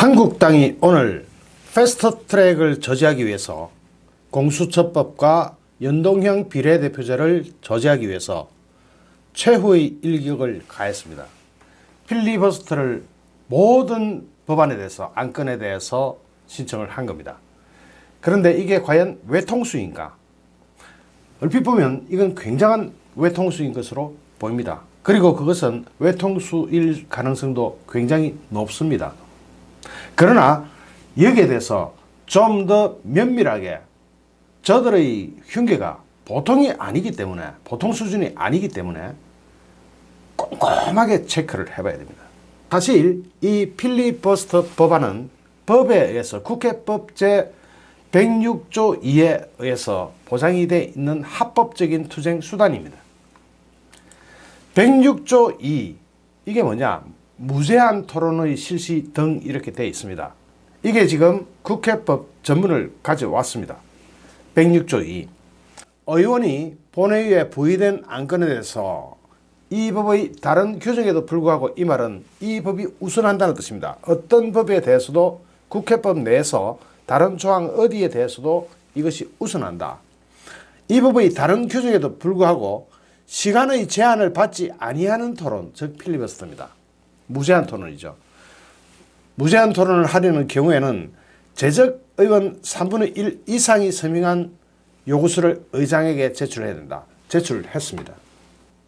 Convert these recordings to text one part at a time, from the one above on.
한국당이 오늘 패스트트랙을 저지하기 위해서 공수처법과 연동형 비례대표제를 저지하기 위해서 최후의 일격을 가했습니다. 필리버스터를 모든 법안에 대해서, 안건에 대해서 신청을 한 겁니다. 그런데 이게 과연 외통수인가? 얼핏 보면 이건 굉장한 외통수인 것으로 보입니다. 그리고 그것은 외통수일 가능성도 굉장히 높습니다. 그러나 여기에 대해서 좀 더 면밀하게 저들의 흉계가 보통이 아니기 때문에, 보통 수준이 아니기 때문에 꼼꼼하게 체크를 해봐야 됩니다. 사실 이 필리버스터 법안은 법에 의해서 국회법 제 106조 2에 의해서 보장이 되어 있는 합법적인 투쟁 수단입니다. 106조 2, 이게 뭐냐? 무제한 토론의 실시 등 이렇게 되어 있습니다. 이게 지금 국회법 전문을 가져왔습니다. 106조 2. 의원이 본회의에 부의된 안건에 대해서 이 법의 다른 규정에도 불구하고, 이 말은 이 법이 우선한다는 뜻입니다. 어떤 법에 대해서도 국회법 내에서 다른 조항 어디에 대해서도 이것이 우선한다. 이 법의 다른 규정에도 불구하고 시간의 제한을 받지 아니하는 토론, 즉 필리버스터입니다. 무제한 토론이죠. 무제한 토론을 하려는 경우에는 재적 의원 3분의 1 이상이 서명한 요구서를 의장에게 제출해야 된다. 제출을 했습니다.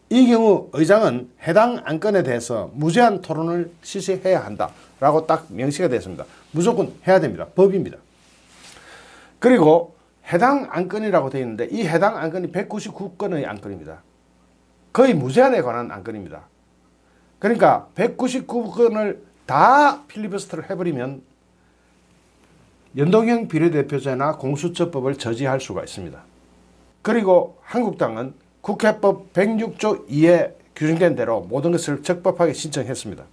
이 경우 의장은 해당 안건에 대해서 무제한 토론을 실시해야 한다 라고 딱 명시가 되었습니다. 무조건 해야 됩니다. 법입니다. 그리고 해당 안건이라고 되어 있는데, 이 해당 안건이 199건의 안건입니다. 거의 무제한에 관한 안건입니다. 그러니까 199건을 다 필리버스터를 해버리면 연동형 비례대표제나 공수처법을 저지할 수가 있습니다. 그리고 한국당은 국회법 106조 2에 규정된 대로 모든 것을 적법하게 신청했습니다.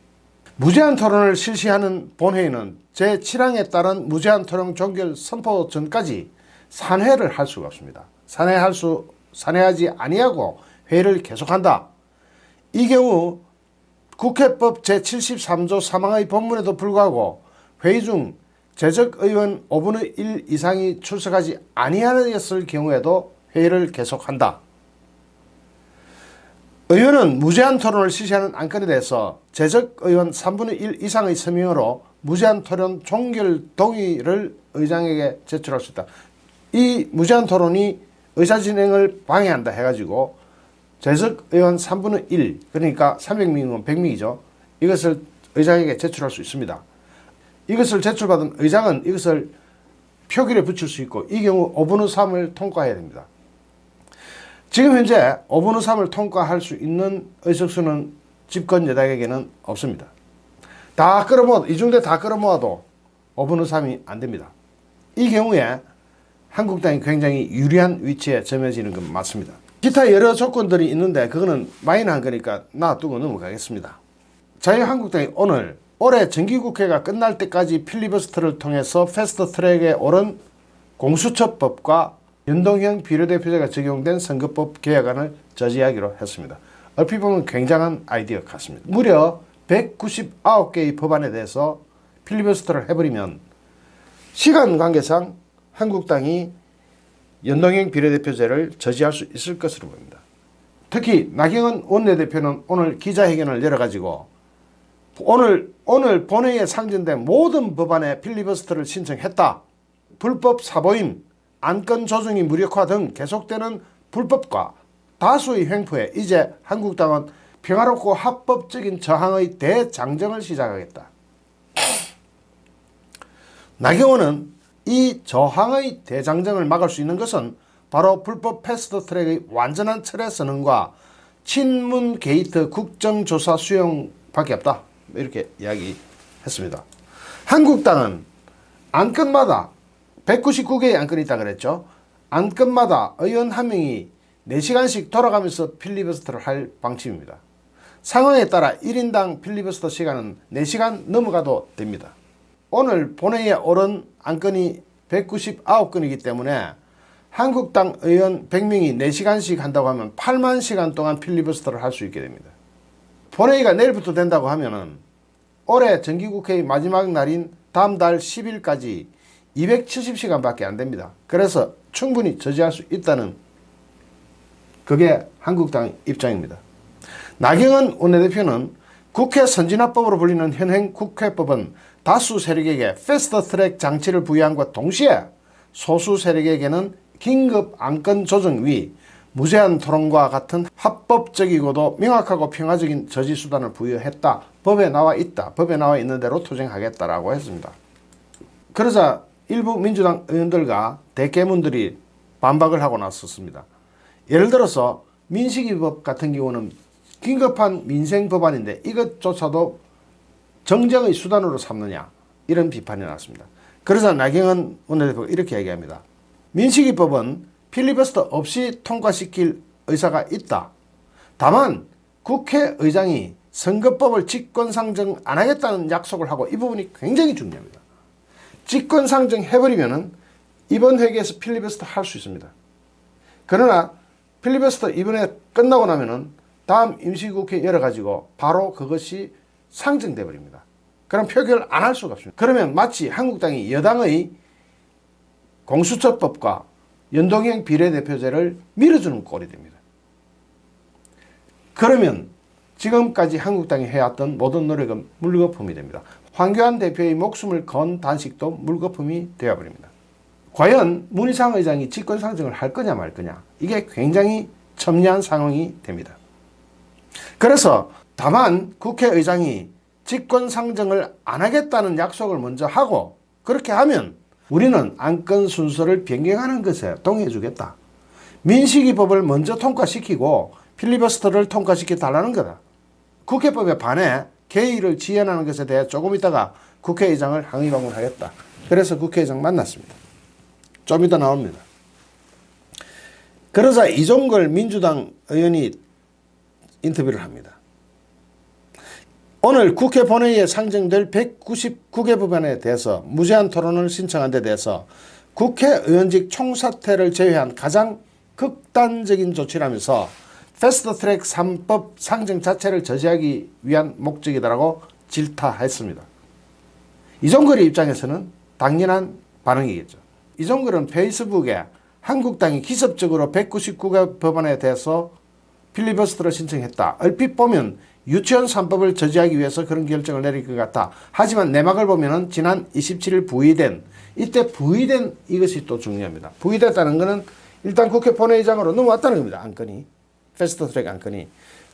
무제한 토론을 실시하는 본회의는 제7항에 따른 무제한 토론 종결 선포 전까지 산회를 할 수가 없습니다. 산회하지 아니하고 회의를 계속한다. 이 경우 국회법 제73조 3항의 본문에도 불구하고 회의 중 재적 의원 5분의 1 이상이 출석하지 아니하였을 경우에도 회의를 계속한다. 의원은 무제한 토론을 실시하는 안건에 대해서 재적 의원 3분의 1 이상의 서명으로 무제한 토론 종결 동의를 의장에게 제출할 수 있다. 이 무제한 토론이 의사진행을 방해한다 해가지고 재적 의원 3분의 1, 그러니까 300명이면 100명이죠. 이것을 의장에게 제출할 수 있습니다. 이것을 제출받은 의장은 이것을 표결에 붙일 수 있고, 이 경우 5분의 3을 통과해야 됩니다. 지금 현재 5분의 3을 통과할 수 있는 의석수는 집권 여당에게는 없습니다. 다 끌어모아도, 이중대 다 끌어모아도 5분의 3이 안 됩니다. 이 경우에 한국당이 굉장히 유리한 위치에 점여지는 건 맞습니다. 기타 여러 조건들이 있는데 그거는 마이너한 거니까 놔두고 넘어가겠습니다. 자유한국당이 오늘 올해 정기국회가 끝날 때까지 필리버스터를 통해서 패스트트랙에 오른 공수처법과 연동형 비례대표제가 적용된 선거법 개혁안을 저지하기로 했습니다. 얼핏 보면 굉장한 아이디어 같습니다. 무려 199개의 법안에 대해서 필리버스터를 해버리면 시간 관계상 한국당이 연동형 비례대표제를 저지할 수 있을 것으로 보입니다. 특히 나경원 원내대표는 오늘 기자회견을 열어가지고 오늘 본회의에 상정된 모든 법안에 필리버스터를 신청했다. 불법 사보임, 안건 조정이 무력화 등 계속되는 불법과 다수의 횡포에 이제 한국당은 평화롭고 합법적인 저항의 대장정을 시작하겠다. 나경원은 이 저항의 대장정을 막을 수 있는 것은 바로 불법 패스트트랙의 완전한 철회 선언과 친문 게이트 국정조사 수용밖에 없다. 이렇게 이야기했습니다. 한국당은 안건마다 199개의 안건이 있다 그랬죠. 안건마다 의원 한 명이 4시간씩 돌아가면서 필리버스터를 할 방침입니다. 상황에 따라 1인당 필리버스터 시간은 4시간 넘어가도 됩니다. 오늘 본회의에 오른 안건이 199건이기 때문에 한국당 의원 100명이 4시간씩 한다고 하면 8만 시간 동안 필리버스터를 할 수 있게 됩니다. 본회의가 내일부터 된다고 하면은 올해 정기국회의 마지막 날인 다음 달 10일까지 270시간밖에 안 됩니다. 그래서 충분히 저지할 수 있다는 그게 한국당 입장입니다. 나경원 원내대표는 국회 선진화법으로 불리는 현행 국회법은 다수 세력에게 패스트트랙 장치를 부여함과 동시에 소수 세력에게는 긴급 안건 조정 위 무제한 토론과 같은 합법적이고도 명확하고 평화적인 저지 수단을 부여했다. 법에 나와 있다. 법에 나와 있는 대로 투쟁하겠다라고 했습니다. 그러자 일부 민주당 의원들과 대깨문들이 반박을 하고 나섰습니다. 예를 들어서 민식이법 같은 경우는 긴급한 민생 법안인데 이것조차도 정쟁의 수단으로 삼느냐, 이런 비판이 나왔습니다. 그러자 나경원 원내대표가 이렇게 얘기합니다. 민식이법은 필리버스터 없이 통과시킬 의사가 있다. 다만 국회의장이 선거법을 직권상정 안 하겠다는 약속을 하고, 이 부분이 굉장히 중요합니다. 직권상정 해버리면 이번 회기에서 필리버스터 할 수 있습니다. 그러나 필리버스터 이번에 끝나고 나면은 다음 임시국회 열어가지고 바로 그것이 상정돼 버립니다. 그럼 표결 안 할 수가 없습니다. 그러면 마치 한국당이 여당의 공수처법과 연동형 비례대표제를 밀어주는 꼴이 됩니다. 그러면 지금까지 한국당이 해왔던 모든 노력은 물거품이 됩니다. 황교안 대표의 목숨을 건 단식도 물거품이 되어버립니다. 과연 문희상 의장이 직권상정을 할 거냐 말 거냐, 이게 굉장히 첨예한 상황이 됩니다. 그래서 다만 국회의장이 직권상정을 안 하겠다는 약속을 먼저 하고, 그렇게 하면 우리는 안건 순서를 변경하는 것에 동의해 주겠다. 민식이법을 먼저 통과시키고 필리버스터를 통과시켜 달라는 거다. 국회법에 반해 개의를 지연하는 것에 대해 조금 있다가 국회의장을 항의 방문하겠다. 그래서 국회의장 만났습니다. 좀 이따 나옵니다. 그러자 이종걸 민주당 의원이 인터뷰를 합니다. 오늘 국회 본회의에 상정될 199개 법안에 대해서 무제한 토론을 신청한 데 대해서 국회의원직 총사퇴를 제외한 가장 극단적인 조치라면서 패스트트랙 3법 상정 자체를 저지하기 위한 목적이다라고 질타했습니다. 이종걸의 입장에서는 당연한 반응이겠죠. 이종걸은 페이스북에 한국당이 기습적으로 199개 법안에 대해서 필리버스터를 신청했다. 얼핏 보면 유치원 3법을 저지하기 위해서 그런 결정을 내릴 것 같다. 하지만 내막을 보면 지난 27일 부의된, 이때 부의된 이것이 또 중요합니다. 부의됐다는 것은 일단 국회 본회의장으로 넘어왔다는 겁니다. 안건이. 패스트트랙 안건이.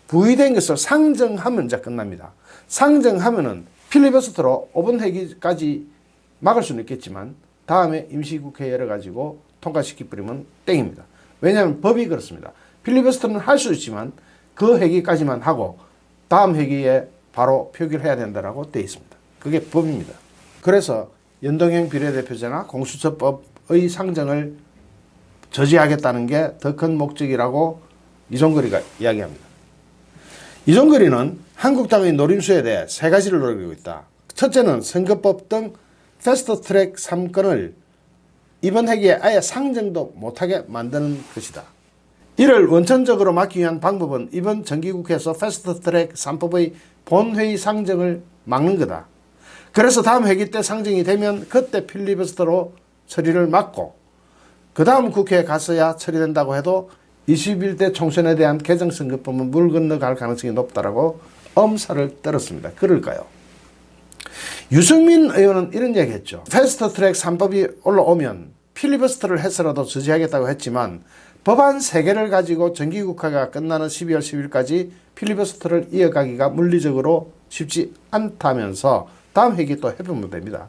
부의된 것을 상정하면 이제 끝납니다. 상정하면은 필리버스터로 5분 회기까지 막을 수는 있겠지만 다음에 임시국회 열어가지고 통과시켜버리면 땡입니다. 왜냐하면 법이 그렇습니다. 필리버스터는 할 수 있지만 그 회기까지만 하고 다음 회기에 바로 표결해야 된다라고 되어 있습니다. 그게 법입니다. 그래서 연동형 비례대표제나 공수처법의 상정을 저지하겠다는 게 더 큰 목적이라고 이종거리가 이야기합니다. 이종거리는 한국당의 노림수에 대해 세 가지를 노리고 있다. 첫째는 선거법 등 패스트트랙 3건을 이번 회기에 아예 상정도 못하게 만드는 것이다. 이를 원천적으로 막기 위한 방법은 이번 정기국회에서 패스트트랙 3법의 본회의 상정을 막는 거다. 그래서 다음 회기 때 상정이 되면 그때 필리버스터로 처리를 막고 그 다음 국회에 갔어야 처리된다고 해도 21대 총선에 대한 개정선거법은 물 건너갈 가능성이 높다라고 엄살을 떨었습니다. 그럴까요? 유승민 의원은 이런 얘기했죠. 패스트트랙 3법이 올라오면 필리버스터를 해서라도 저지하겠다고 했지만 법안 3개를 가지고 정기국회가 끝나는 12월 10일까지 필리버스터를 이어가기가 물리적으로 쉽지 않다면서 다음 회기 또 해보면 됩니다.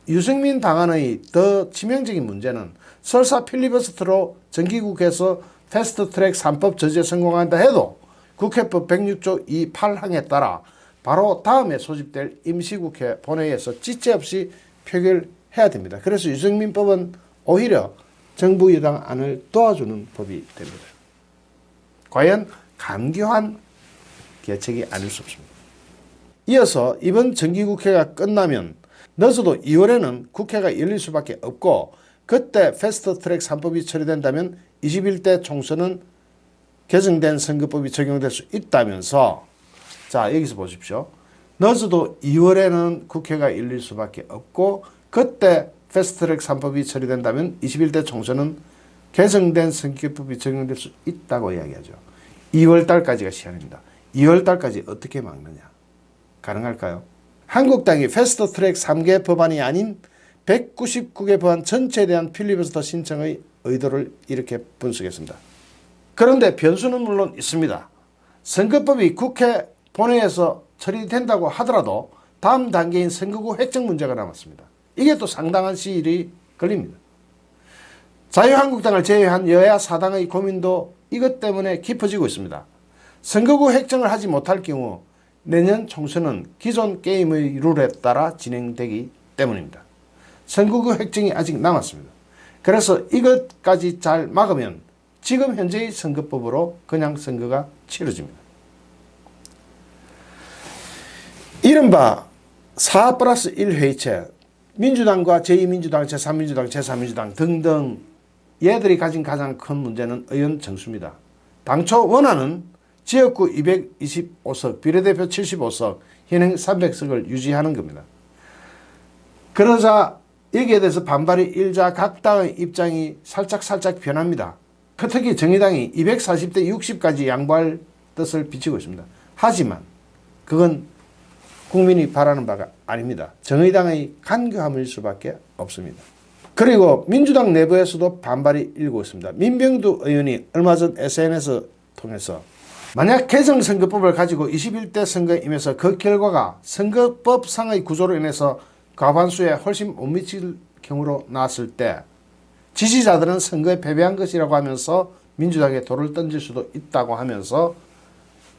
유승민 당안의 더 치명적인 문제는 설사 필리버스터로 정기국회에서 패스트트랙 3법 저지에 성공한다 해도 국회법 106조 2 8항에 따라 바로 다음에 소집될 임시국회 본회의에서 지체 없이 표결해야 됩니다. 그래서 유승민법은 오히려 정부 여당 안을 도와주는 법이 됩니다. 과연 감교한 계책이 아닐 수 없습니다. 이어서 이번 정기국회가 끝나면 늦어도 2월에는 국회가 열릴 수밖에 없고 그때 패스트트랙 3법이 처리된다면 21대 총선은 개정된 선거법이 적용될 수 있다면서, 자 여기서 보십시오. 늦어도 2월에는 국회가 열릴 수밖에 없고 그때 패스트트랙 3법이 처리된다면 21대 총선은 개정된 선거법이 적용될 수 있다고 이야기하죠. 2월 달까지가 시한입니다. 2월 달까지 어떻게 막느냐? 가능할까요? 한국당이 패스트트랙 3개 법안이 아닌 199개 법안 전체에 대한 필리버스터 신청의 의도를 이렇게 분석했습니다. 그런데 변수는 물론 있습니다. 선거법이 국회 본회의에서 처리된다고 하더라도 다음 단계인 선거구 획정 문제가 남았습니다. 이게 또 상당한 시일이 걸립니다. 자유한국당을 제외한 여야 사당의 고민도 이것 때문에 깊어지고 있습니다. 선거구 획정을 하지 못할 경우 내년 총선은 기존 게임의 룰에 따라 진행되기 때문입니다. 선거구 획정이 아직 남았습니다. 그래서 이것까지 잘 막으면 지금 현재의 선거법으로 그냥 선거가 치러집니다. 이른바 4+1 회의체, 민주당과 제2민주당, 제3민주당, 제4민주당 등등 얘들이 가진 가장 큰 문제는 의원 정수입니다. 당초 원안은 지역구 225석, 비례대표 75석, 현행 300석을 유지하는 겁니다. 그러자 여기에 대해서 반발이 일자 각 당의 입장이 살짝 변합니다. 특히 정의당이 240대 60까지 양보할 뜻을 비치고 있습니다. 하지만 그건 국민이 바라는 바가 아닙니다. 정의당의 간교함일 수밖에 없습니다. 그리고 민주당 내부에서도 반발이 일고 있습니다. 민병두 의원이 얼마 전 SNS 통해서 만약 개정선거법을 가지고 21대 선거에 임해서 그 결과가 선거법상의 구조로 인해서 과반수에 훨씬 못 미칠 경우로 나왔을 때 지지자들은 선거에 패배한 것이라고 하면서 민주당에 돌을 던질 수도 있다고 하면서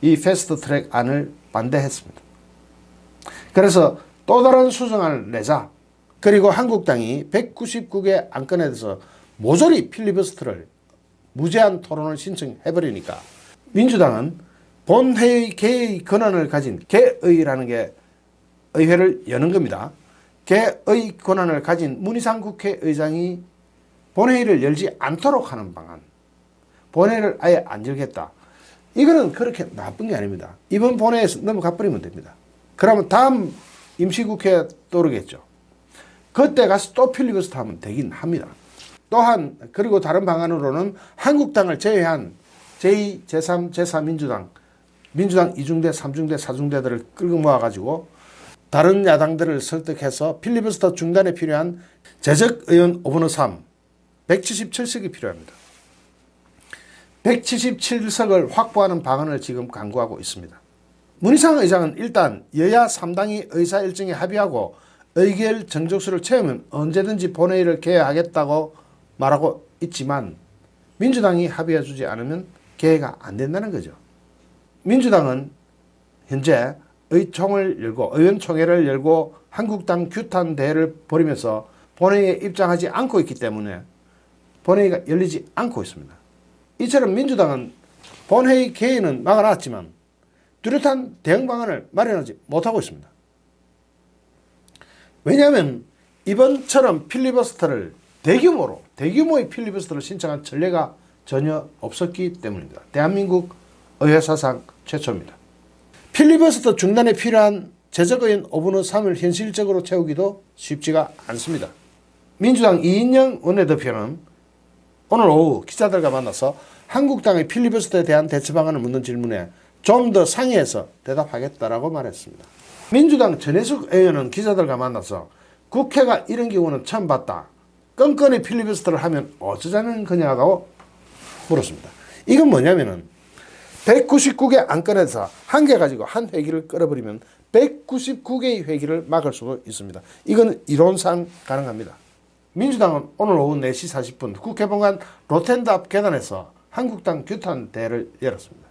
이 패스트트랙 안을 반대했습니다. 그래서 또 다른 수정안을 내자. 그리고 한국당이 199개 안건에 대해서 모조리 필리버스터를 무제한 토론을 신청해버리니까 민주당은 본회의 개의 권한을 가진 개의라는 게 의회를 여는 겁니다. 개의 권한을 가진 문희상 국회의장이 본회의를 열지 않도록 하는 방안, 본회의를 아예 안 열겠다. 이거는 그렇게 나쁜 게 아닙니다. 이번 본회의에서 넘어가 버리면 됩니다. 그러면 다음 임시국회에 떠오르겠죠. 그때 가서 또 필리버스터 하면 되긴 합니다. 또한 그리고 다른 방안으로는 한국당을 제외한 제2, 제3, 제4민주당, 민주당 2중대, 3중대, 4중대들을 끌고 모아가지고 다른 야당들을 설득해서 필리버스터 중단에 필요한 재적의원 5분의 3, 177석이 필요합니다. 177석을 확보하는 방안을 지금 강구하고 있습니다. 문희상 의장은 일단 여야 3당이 의사 일정에 합의하고 의결 정족수를 채우면 언제든지 본회의를 개회하겠다고 말하고 있지만 민주당이 합의해주지 않으면 개회가 안 된다는 거죠. 민주당은 현재 의원총회를 열고 한국당 규탄 대회를 벌이면서 본회의에 입장하지 않고 있기 때문에 본회의가 열리지 않고 있습니다. 이처럼 민주당은 본회의 개회는 막아놨지만 뚜렷한 대응 방안을 마련하지 못하고 있습니다. 왜냐하면 이번처럼 필리버스터를 대규모의 필리버스터를 신청한 전례가 전혀 없었기 때문입니다. 대한민국 의회 사상 최초입니다. 필리버스터 중단에 필요한 재적의원 5분의 3을 현실적으로 채우기도 쉽지가 않습니다. 민주당 이인영 원내대표는 오늘 오후 기자들과 만나서 한국당의 필리버스터에 대한 대처 방안을 묻는 질문에 좀 더 상의해서 대답하겠다라고 말했습니다. 민주당 전해숙 의원은 기자들과 만나서 국회가 이런 경우는 처음 봤다. 끈끈이 필리버스터를 하면 어쩌자는 거냐고 물었습니다. 이건 뭐냐면은 199개 안건에서 한 개 가지고 한 회기를 끌어버리면 199개의 회기를 막을 수도 있습니다. 이건 이론상 가능합니다. 민주당은 오늘 오후 4시 40분 국회 본관 로텐드 앞 계단에서 한국당 규탄 대회를 열었습니다.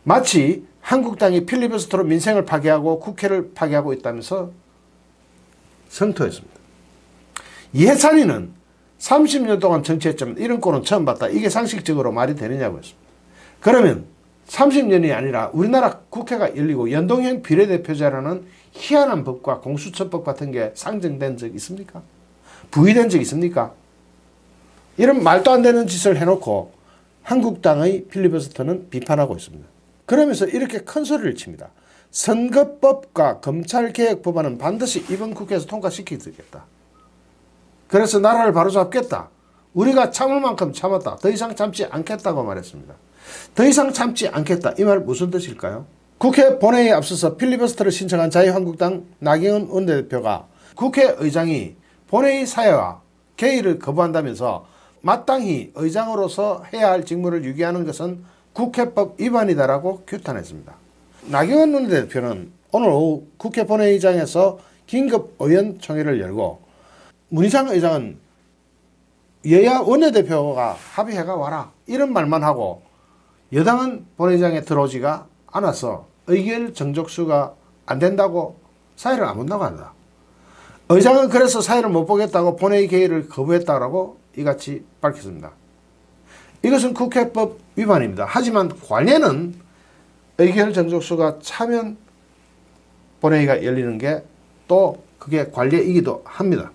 마치 한국당이 필리버스터로 민생을 파괴하고 국회를 파괴하고 있다면서 성토했습니다. 이해찬이는 30년 동안 정치했지만 이런 꼴은 처음 봤다. 이게 상식적으로 말이 되느냐고 했습니다. 그러면 30년이 아니라 우리나라 국회가 열리고 연동형 비례대표제라는 희한한 법과 공수처법 같은 게 상정된 적 있습니까? 부의된 적 있습니까? 이런 말도 안 되는 짓을 해놓고 한국당의 필리버스터는 비판하고 있습니다. 그러면서 이렇게 큰 소리를 칩니다. 선거법과 검찰개혁 법안은 반드시 이번 국회에서 통과시키겠다. 그래서 나라를 바로잡겠다. 우리가 참을 만큼 참았다. 더 이상 참지 않겠다고 말했습니다. 더 이상 참지 않겠다. 이 말 무슨 뜻일까요? 국회 본회의에 앞서서 필리버스터를 신청한 자유한국당 나경원 원내대표가 국회의장이 본회의 사회와 개의를 거부한다면서 마땅히 의장으로서 해야 할 직무를 유기하는 것은 국회법 위반이다라고 규탄했습니다. 나경원 원내대표는 오늘 오후 국회 본회의장에서 긴급 의원총회를 열고 문희상 의장은 여야 원내대표가 합의해가 와라 이런 말만 하고 여당은 본회의장에 들어오지가 않아서 의결 정족수가 안 된다고 사의를 안 본다고 한다. 의장은 그래서 사의를 못 보겠다고 본회의 개의를 거부했다고 이같이 밝혔습니다. 이것은 국회법 위반입니다. 하지만 관례는 의결 정족수가 차면 본회의가 열리는 게 또 그게 관례이기도 합니다.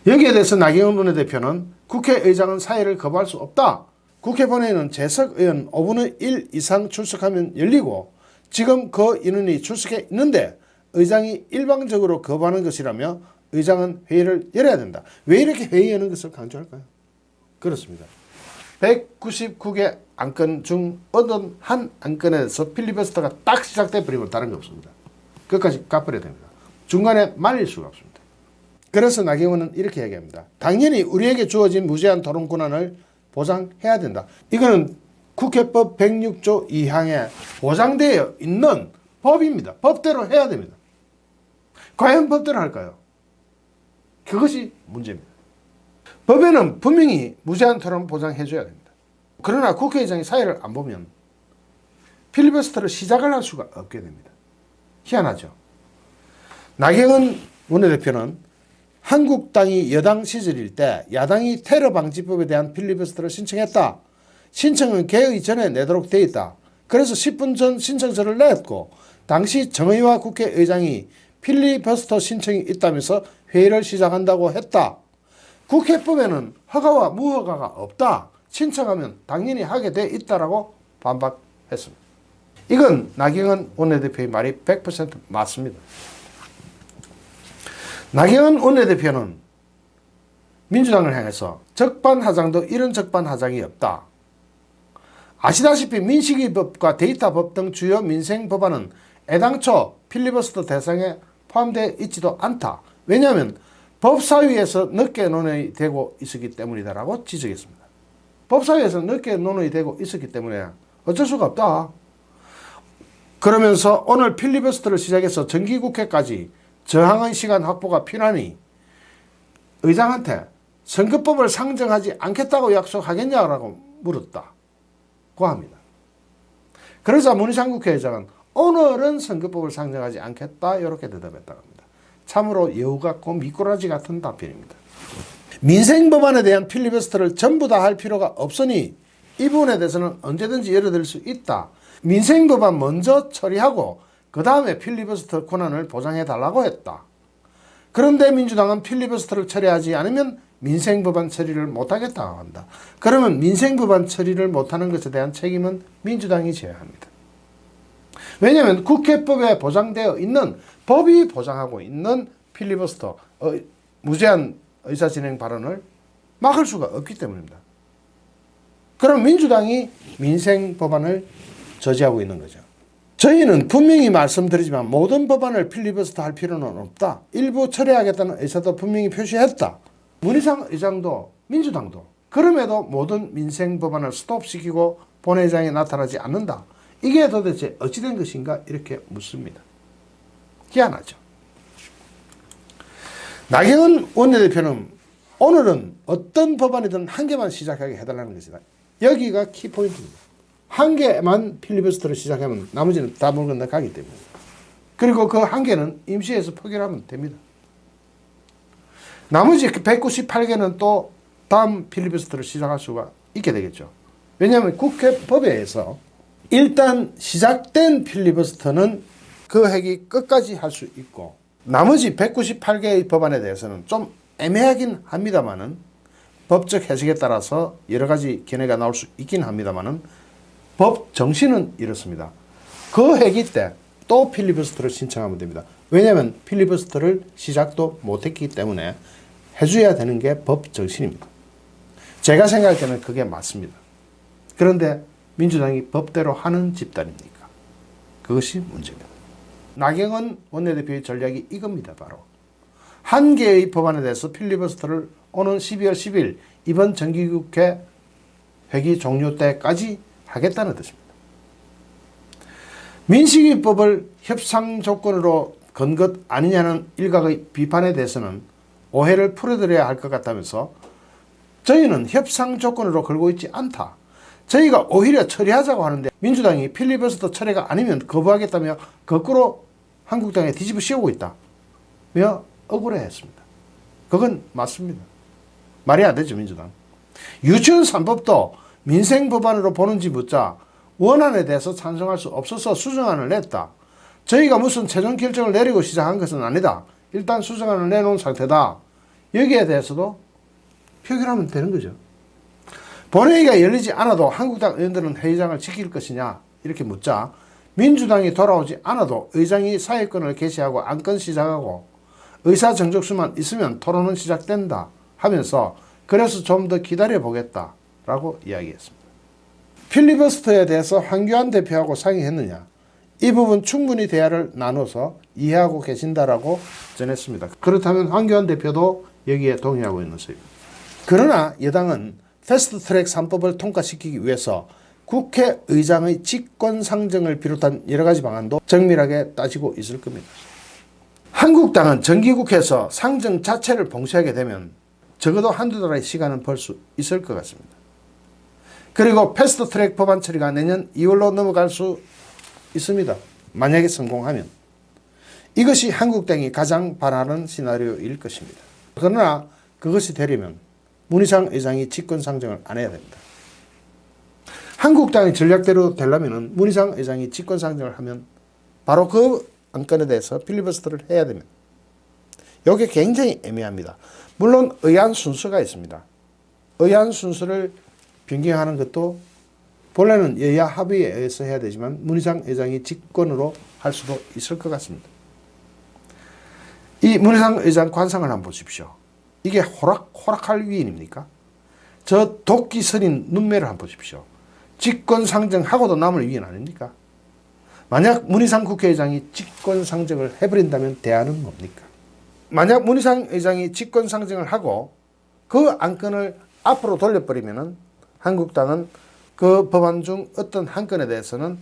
여기에 대해서 나경원 원내대표는 국회의장은 사의를 거부할 수 없다. 국회 본회의는 재석 의원 5분의 1 이상 출석하면 열리고 지금 그 인원이 출석해 있는데 의장이 일방적으로 거부하는 것이라며 의장은 회의를 열어야 된다. 왜 이렇게 회의 여는 것을 강조할까요? 그렇습니다. 199개 안건 중 어떤 한 안건에서 필리버스터가 딱 시작돼 버리면 다른 게 없습니다. 끝까지 가버려야 됩니다. 중간에 말릴 수가 없습니다. 그래서 나경원은 이렇게 얘기합니다. 당연히 우리에게 주어진 무제한 토론 권한을 보장해야 된다. 이거는 국회법 106조 2항에 보장되어 있는 법입니다. 법대로 해야 됩니다. 과연 법대로 할까요? 그것이 문제입니다. 법에는 분명히 무제한 토론 보장해줘야 됩니다. 그러나 국회의장이 사의를 안 보면 필리버스터를 시작을 할 수가 없게 됩니다. 희한하죠. 나경원 원내대표는 한국당이 여당 시절일 때 야당이 테러 방지법에 대한 필리버스터를 신청했다. 신청은 개의 전에 내도록 되어 있다. 그래서 10분 전 신청서를 냈고 당시 정의와 국회의장이 필리버스터 신청이 있다면서 회의를 시작한다고 했다. 국회법에는 허가와 무허가가 없다. 신청하면 당연히 하게 돼 있다라고 반박했습니다. 이건 나경원 원내대표의 말이 100% 맞습니다. 나경원 원내대표는 민주당을 향해서 적반하장도 이런 적반하장이 없다. 아시다시피 민식이법과 데이터법 등 주요 민생법안은 애당초 필리버스터 대상에 포함되어 있지도 않다. 왜냐하면 법사위에서 늦게 논의되고 있었기 때문이다라고 지적했습니다. 법사위에서 늦게 논의되고 있었기 때문에 어쩔 수가 없다. 그러면서 오늘 필리버스터를 시작해서 정기국회까지 저항의 시간 확보가 필요하니 의장한테 선거법을 상정하지 않겠다고 약속하겠냐라고 물었다고 합니다. 그러자 문희상 국회의장은 오늘은 선거법을 상정하지 않겠다 이렇게 대답했다고 합니다. 참으로 여우 같고 미꾸라지 같은 답변입니다. 민생법안에 대한 필리버스터를 전부 다 할 필요가 없으니 이 부분에 대해서는 언제든지 열어둘 수 있다. 민생법안 먼저 처리하고 그 다음에 필리버스터 권한을 보장해달라고 했다. 그런데 민주당은 필리버스터를 처리하지 않으면 민생법안 처리를 못하겠다고 한다. 그러면 민생법안 처리를 못하는 것에 대한 책임은 민주당이 져야 합니다. 왜냐하면 국회법에 보장되어 있는 법이 보장하고 있는 필리버스터 무제한 의사진행 발언을 막을 수가 없기 때문입니다. 그럼 민주당이 민생법안을 저지하고 있는 거죠. 저희는 분명히 말씀드리지만 모든 법안을 필리버스터 할 필요는 없다. 일부 처리하겠다는 의사도 분명히 표시했다. 문희상 의장도 민주당도 그럼에도 모든 민생 법안을 스톱시키고 본회의장에 나타나지 않는다. 이게 도대체 어찌된 것인가 이렇게 묻습니다. 희한하죠. 나경원 원내대표는 오늘은 어떤 법안이든 한 개만 시작하게 해달라는 것이다. 여기가 키포인트입니다. 한 개만 필리버스터를 시작하면 나머지는 다 물 건너가기 때문에. 그리고 그 한 개는 임시해서 포기하면 됩니다. 나머지 198개는 또 다음 필리버스터를 시작할 수가 있게 되겠죠. 왜냐하면 국회법에 의해서 일단 시작된 필리버스터는 그 회기 끝까지 할 수 있고 나머지 198개의 법안에 대해서는 좀 애매하긴 합니다만은 법적 해석에 따라서 여러 가지 견해가 나올 수 있긴 합니다만은 법 정신은 이렇습니다. 그 회기 때 또 필리버스터를 신청하면 됩니다. 왜냐하면 필리버스터를 시작도 못했기 때문에 해줘야 되는 게 법 정신입니다. 제가 생각할 때는 그게 맞습니다. 그런데 민주당이 법대로 하는 집단입니까? 그것이 문제입니다. 나경원 원내대표의 전략이 이겁니다. 바로 한 개의 법안에 대해서 필리버스터를 오는 12월 10일 이번 정기국회 회기 종료 때까지 하겠다는 뜻입니다. 민식이법을 협상 조건으로 건 것 아니냐는 일각의 비판에 대해서는 오해를 풀어드려야 할 것 같다면서 저희는 협상 조건으로 걸고 있지 않다. 저희가 오히려 처리하자고 하는데 민주당이 필리버스터 처리가 아니면 거부하겠다며 거꾸로 한국당에 뒤집어 씌우고 있다며 억울해했습니다. 그건 맞습니다. 말이 안 되죠, 민주당. 유치원 3법도 민생 법안으로 보는지 묻자 원안에 대해서 찬성할 수 없어서 수정안을 냈다. 저희가 무슨 최종 결정을 내리고 시작한 것은 아니다. 일단 수정안을 내놓은 상태다. 여기에 대해서도 표결하면 되는 거죠. 본회의가 열리지 않아도 한국당 의원들은 회의장을 지킬 것이냐 이렇게 묻자 민주당이 돌아오지 않아도 의장이 사회권을 개시하고 안건 시작하고 의사 정족수만 있으면 토론은 시작된다 하면서 그래서 좀 더 기다려보겠다 라고 이야기했습니다. 필리버스터에 대해서 황교안 대표하고 상의했느냐? 이 부분 충분히 대화를 나눠서 이해하고 계신다라고 전했습니다. 그렇다면 황교안 대표도 여기에 동의하고 있는 것입니다. 그러나 여당은 패스트트랙 3법을 통과시키기 위해서 국회의장의 직권상정을 비롯한 여러 가지 방안도 정밀하게 따지고 있을 겁니다. 한국당은 정기국회에서 상정 자체를 봉쇄하게 되면 적어도 한두 달의 시간은 벌 수 있을 것 같습니다. 그리고 패스트트랙 법안 처리가 내년 2월로 넘어갈 수 있습니다. 만약에 성공하면. 이것이 한국당이 가장 바라는 시나리오일 것입니다. 그러나 그것이 되려면 문희상 의장이 직권상정을 안 해야 됩니다. 한국당의 전략대로 되려면 문희상 의장이 직권상정을 하면 바로 그 안건에 대해서 필리버스터를 해야 됩니다. 이게 굉장히 애매합니다. 물론 의안 순서가 있습니다. 의안 순서를 변경하는 것도 본래는 여야 합의에 의해서 해야 되지만 문희상 의장이 직권으로 할 수도 있을 것 같습니다. 이 문희상 의장 관상을 한번 보십시오. 이게 호락호락할 위인입니까? 저 도끼 서린 눈매를 한번 보십시오. 직권상정하고도 남을 위인 아닙니까? 만약 문희상 국회의장이 직권상정을 해버린다면 대안은 뭡니까? 만약 문희상 의장이 직권상정을 하고 그 안건을 앞으로 돌려버리면 한국당은 그 법안 중 어떤 한 건에 대해서는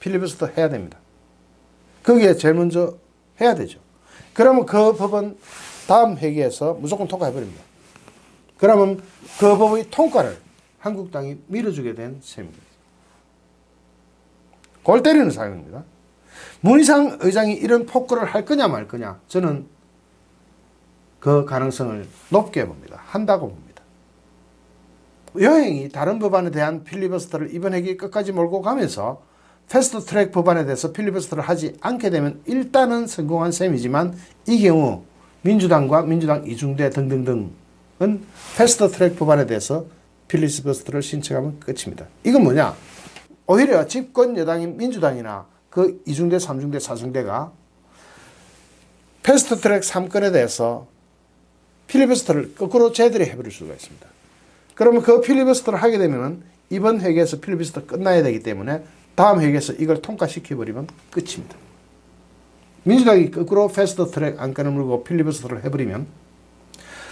필리버스터 해야 됩니다. 거기에 제일 먼저 해야 되죠. 그러면 그 법은 다음 회기에서 무조건 통과해버립니다. 그러면 그 법의 통과를 한국당이 밀어주게 된 셈입니다. 골 때리는 상황입니다. 문희상 의장이 이런 폭거를 할 거냐 말 거냐 저는 그 가능성을 높게 봅니다. 한다고 봅니다. 여행이 다른 법안에 대한 필리버스터를 이번 회기 끝까지 몰고 가면서 패스트트랙 법안에 대해서 필리버스터를 하지 않게 되면 일단은 성공한 셈이지만 이 경우 민주당과 민주당 이중대 등등등은 패스트트랙 법안에 대해서 필리버스터를 신청하면 끝입니다. 이건 뭐냐? 오히려 집권 여당인 민주당이나 그 이중대, 삼중대, 사중대가 패스트트랙 3건에 대해서 필리버스터를 거꾸로 쟤들이 해버릴 수가 있습니다. 그러면 그 필리버스터를 하게 되면 이번 회기에서 필리버스터 끝나야 되기 때문에 다음 회기에서 이걸 통과시켜버리면 끝입니다. 민주당이 거꾸로 패스트트랙 안건을 물고 필리버스터를 해버리면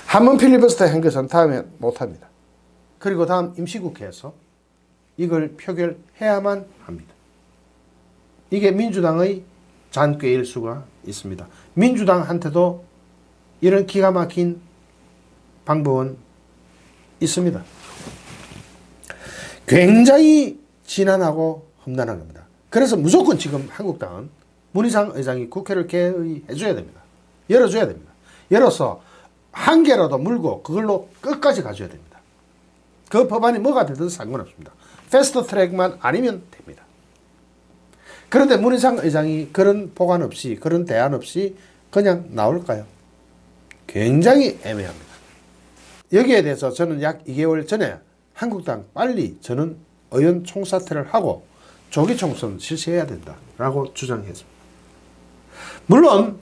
한번 필리버스터 한 것은 다음에 못합니다. 그리고 다음 임시국회에서 이걸 표결해야만 합니다. 이게 민주당의 잔꾀일 수가 있습니다. 민주당한테도 이런 기가 막힌 방법은 있습니다. 굉장히 진한하고 험난한 겁니다. 그래서 무조건 지금 한국당은 문희상 의장이 국회를 개의해줘야 됩니다. 열어줘야 됩니다. 열어서 한 개라도 물고 그걸로 끝까지 가줘야 됩니다. 그 법안이 뭐가 되든 상관없습니다. 패스트트랙만 아니면 됩니다. 그런데 문희상 의장이 그런 보관 없이 그런 대안 없이 그냥 나올까요? 굉장히 애매합니다. 여기에 대해서 저는 약 2개월 전에 한국당 빨리 저는 의원 총사퇴를 하고 조기 총선 실시해야 된다라고 주장했습니다. 물론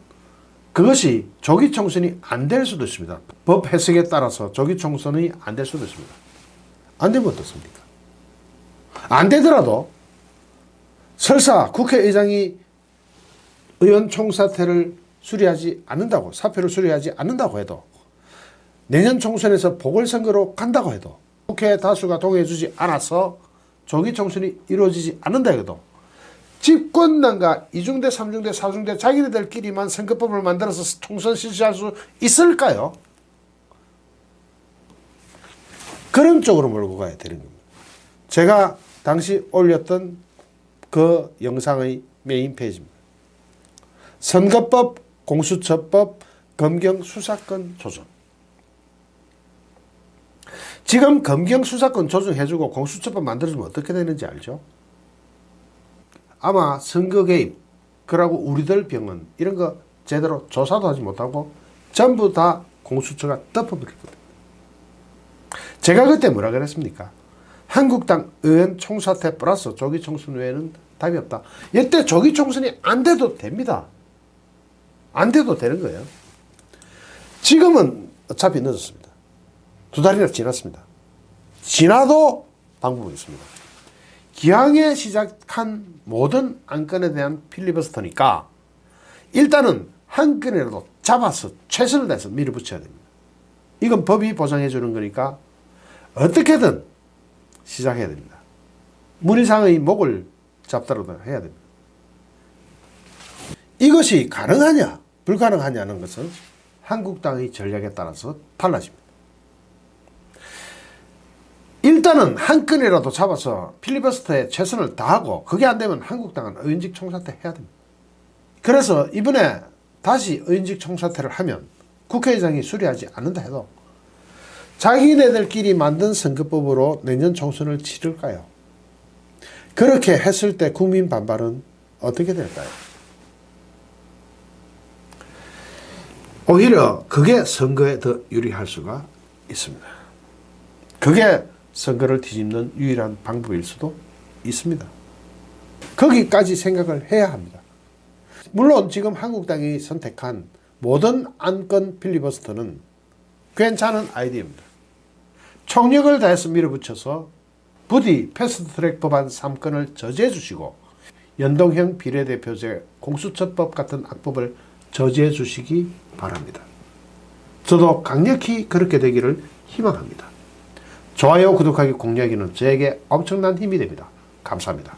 그것이 조기 총선이 안 될 수도 있습니다. 법 해석에 따라서 조기 총선이 안 될 수도 있습니다. 안 되면 어떻습니까? 안 되더라도 설사 국회의장이 의원 총사퇴를 수리하지 않는다고, 사표를 수리하지 않는다고 해도, 내년 총선에서 보궐선거로 간다고 해도, 국회 다수가 동의해주지 않아서 조기 총선이 이루어지지 않는다 해도 집권당과 2중대, 3중대, 4중대 자기네들끼리만 선거법을 만들어서 총선 실시할 수 있을까요? 그런 쪽으로 몰고 가야 되는 겁니다. 제가 당시 올렸던 그 영상의 메인 페이지입니다. 선거법, 공수처법, 검경 수사권 조정. 지금 검경 수사권 조정해주고 공수처법 만들어주면 어떻게 되는지 알죠? 아마 선거 개입, 그러고 우리들 병은 이런 거 제대로 조사도 하지 못하고 전부 다 공수처가 덮어버릴 겁니다. 제가 그때 뭐라 그랬습니까? 한국당 의원 총사퇴 플러스 조기 총선 외에는 답이 없다. 이때 조기 총선이 안 돼도 됩니다. 안 돼도 되는 거예요. 지금은 어차피 늦었습니다. 2달이나 지났습니다. 지나도 방법이 있습니다. 기왕에 시작한 모든 안건에 대한 필리버스터니까 일단은 한 건이라도 잡아서 최선을 다해서 밀어붙여야 됩니다. 이건 법이 보장해 주는 거니까 어떻게든 시작해야 됩니다. 문희상의 목을 잡더라도 해야 됩니다. 이것이 가능하냐 불가능하냐는 것은 한국당의 전략에 따라서 달라집니다. 일단은 한 건이라도 잡아서 필리버스터에 최선을 다하고 그게 안 되면 한국당은 의원직 총사퇴 해야 됩니다. 그래서 이번에 다시 의원직 총사퇴를 하면 국회의장이 수리하지 않는다 해도 자기네들끼리 만든 선거법으로 내년 총선을 치를까요? 그렇게 했을 때 국민 반발은 어떻게 될까요? 오히려 그게 선거에 더 유리할 수가 있습니다. 그게 선거를 뒤집는 유일한 방법일 수도 있습니다. 거기까지 생각을 해야 합니다. 물론 지금 한국당이 선택한 모든 안건 필리버스터는 괜찮은 아이디어입니다. 총력을 다해서 밀어붙여서 부디 패스트트랙 법안 3건을 저지해 주시고 연동형 비례대표제 공수처법 같은 악법을 저지해 주시기 바랍니다. 저도 강력히 그렇게 되기를 희망합니다. 좋아요, 구독하기, 공유하기는 저에게 엄청난 힘이 됩니다. 감사합니다.